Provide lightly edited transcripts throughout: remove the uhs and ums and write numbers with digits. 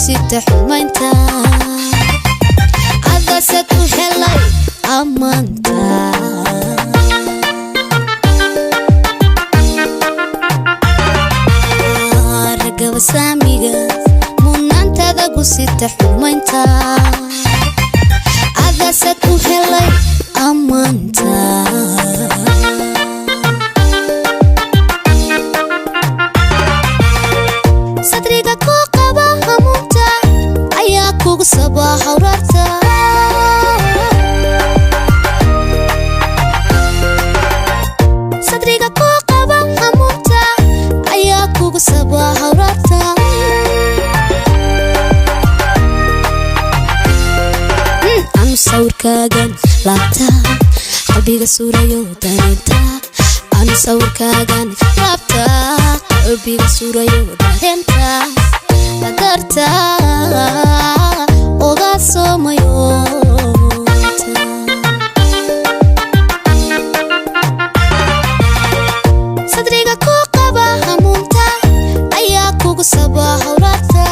kusita xumaynta adase ku helay amanta ragaba saamiga munantada kusita xumaynta adase ku helay amanta sadriga ku qaba hamunta ayaa kugu sabaa hawrarta sadriga ku qaba hamunta ayaa kugu sabaa hawrarta anu sawirkaagan laabta qalbiga suurayo dareenta anu sawirkaagan laabta qalbiga suurayo dareenta darta oga soomayo sadriga ku qaba hamunta ayaa kugu sabaa hawrarta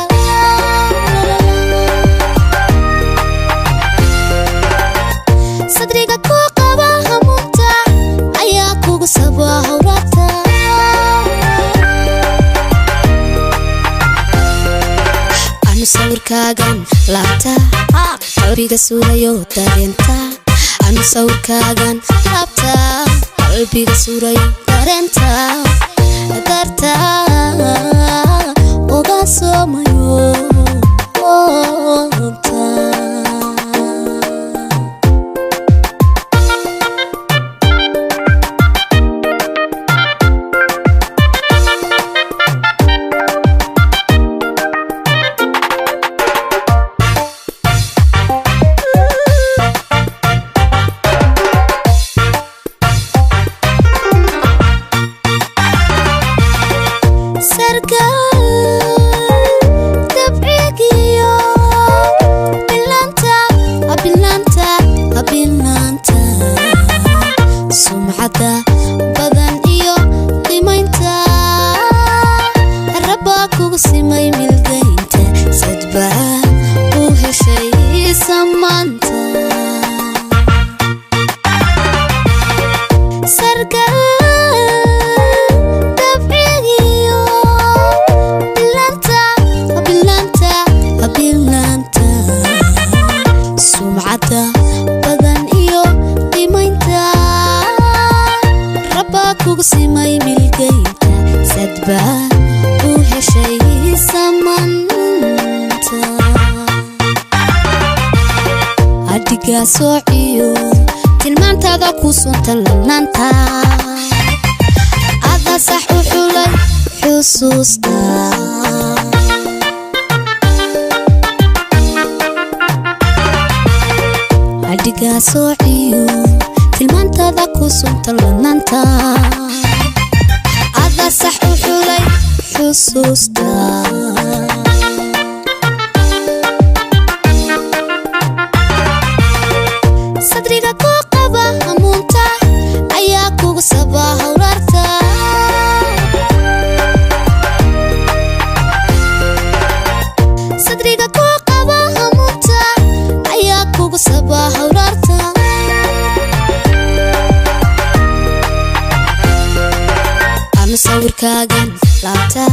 sadriga ku qaba hamunta ayaa kugu sabaa hawrarta anu sawirkaagan laabta qalbiga suurayo dareenta anu sawirkaagan laabta qalbiga suurayo dareenta darta oga soomayo sumcada badan iyo qiimaynta rabba kugu simay milgaynta sadba u heshay samaanta sargal dabcigiyo bilanta sumcada badan iyo qiimaynta kugu simay milgaynta sadba u heshay samaanta adiga soociyo tilmaantaada ku suntan lanaanta ada sax u xulay xusuusta adiga soociyo tilmaantaada ku suntan lanaanta ada sax u xulay xusuusta sadriga ku qaba hamunta ayaa kugu sabaa hawrarta sadriga ku qaba hamunta ayaa kugu sabaa hawrarta anu sawirkaagan laabta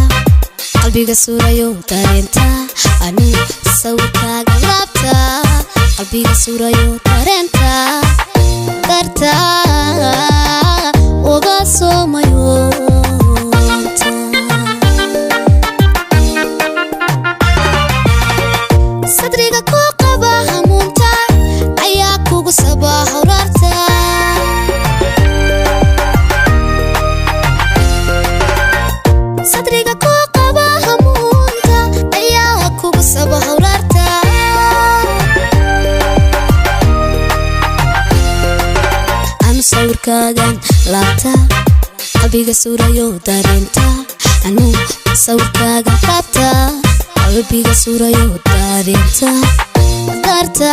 qalbiga suurayo dareenta anu sawirkaagan laabta qalbiga suurayo dareenta darta oga soomayo sadriga ku qaba hamunta ayaa kugu sabaa hawrarta sadriga ku qaba hamunta ayaa kugu sabaa hawrarta anu sawirkaagan laabta qalbiga suurayo dareenta anu sawirkaagan laabta qalbiga suurayo dareenta darta